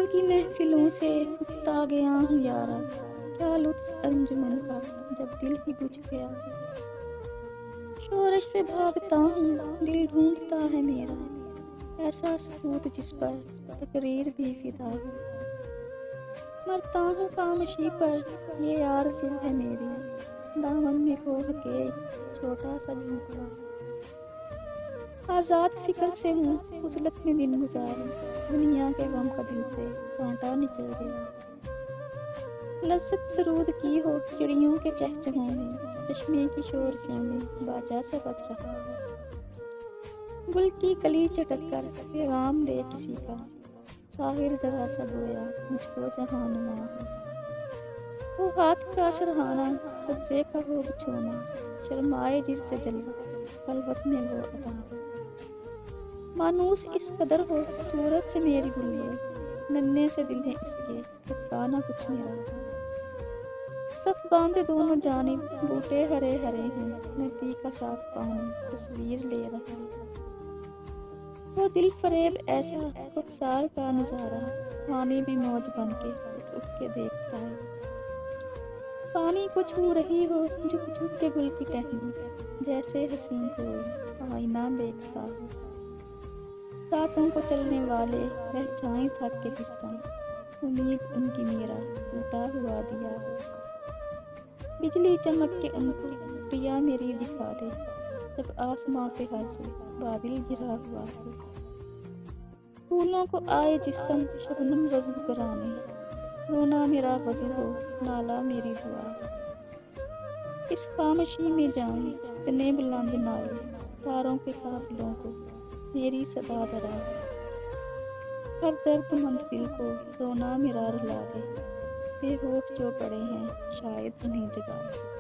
گفتگو کی محفلوں سے اکتا گیا ہوں یارا، کیا لطف انجمن کا جب دل ہی بجھ گیا۔ شورش سے بھاگتا ہوں، دل ڈھونڈتا ہے میرا، ایسا سکوت جس پر تقریر بھی فدا ہو۔ مرتا ہوں خاموشی پر، یہ آرزو ہے میری، دامن میں کوہ کے ایک چھوٹا سا جھونپڑا۔ آزاد فکر سے ہوں، عزلت میں دن گزاروں، دنیا کے غم کا دل سے کانٹا نکل گیا۔ لذت سرود کی ہو چڑیوں کے چہچہوں میں، چشمے کی شورشوں میں باجا سا بج رہا ہے۔ گل کی کلی چٹک کر پیغام دے کسی کا، ساغر ذرا سا گویا مجھ کو جہاں نما ہو۔ وہ ہاتھ کا سرہانا، سبزے کا ہو بچھونا، شرمائے جس سے جلوہ خلوت میں وہ ادا ہو۔ مانوس اس قدر ہو صورت سے میری بلبل، ننھے سے دل ہے اس کے ٹھپکا نہ کچھ میرا ہو۔ صف باندھے دونوں جانب بوٹے ہرے ہرے ہیں، ندی کا صاف پانی تصویر لے رہا ہے۔ وہ دل فریب ایسا رخسار کا نظارہ، پانی بھی موج بن کے اٹھ اٹھ کے دیکھتا ہے۔ پانی کو چھو رہی ہو جھک جھک کے گل کی ٹہنی، جیسے حسین کوئی آئینہ دیکھتا ہو۔ راتوں کو چلنے والے رہ جائیں تھک کے جس طرح، امید ان کی میرا ٹوٹا ہوا دیا ہو۔ بجلی چمک کے ان کو ٹیا میری دکھا دے، جب آسماں پہ ہر سو بادل گرا ہوا ہو۔ پھولوں کو آئے جس دم شبنم وضو کرانے، رونا میرا وضو ہو نالا میری دعا ہو۔ اس خاموشی میں جائیں اتنے بلند نالے، تاروں کے قافلوں کو میری صدا درا ہو۔ ہر درد مند دل کو رونا میرا رلا دے، بے ہوش جو پڑے ہیں شاید انہیں جگا دے۔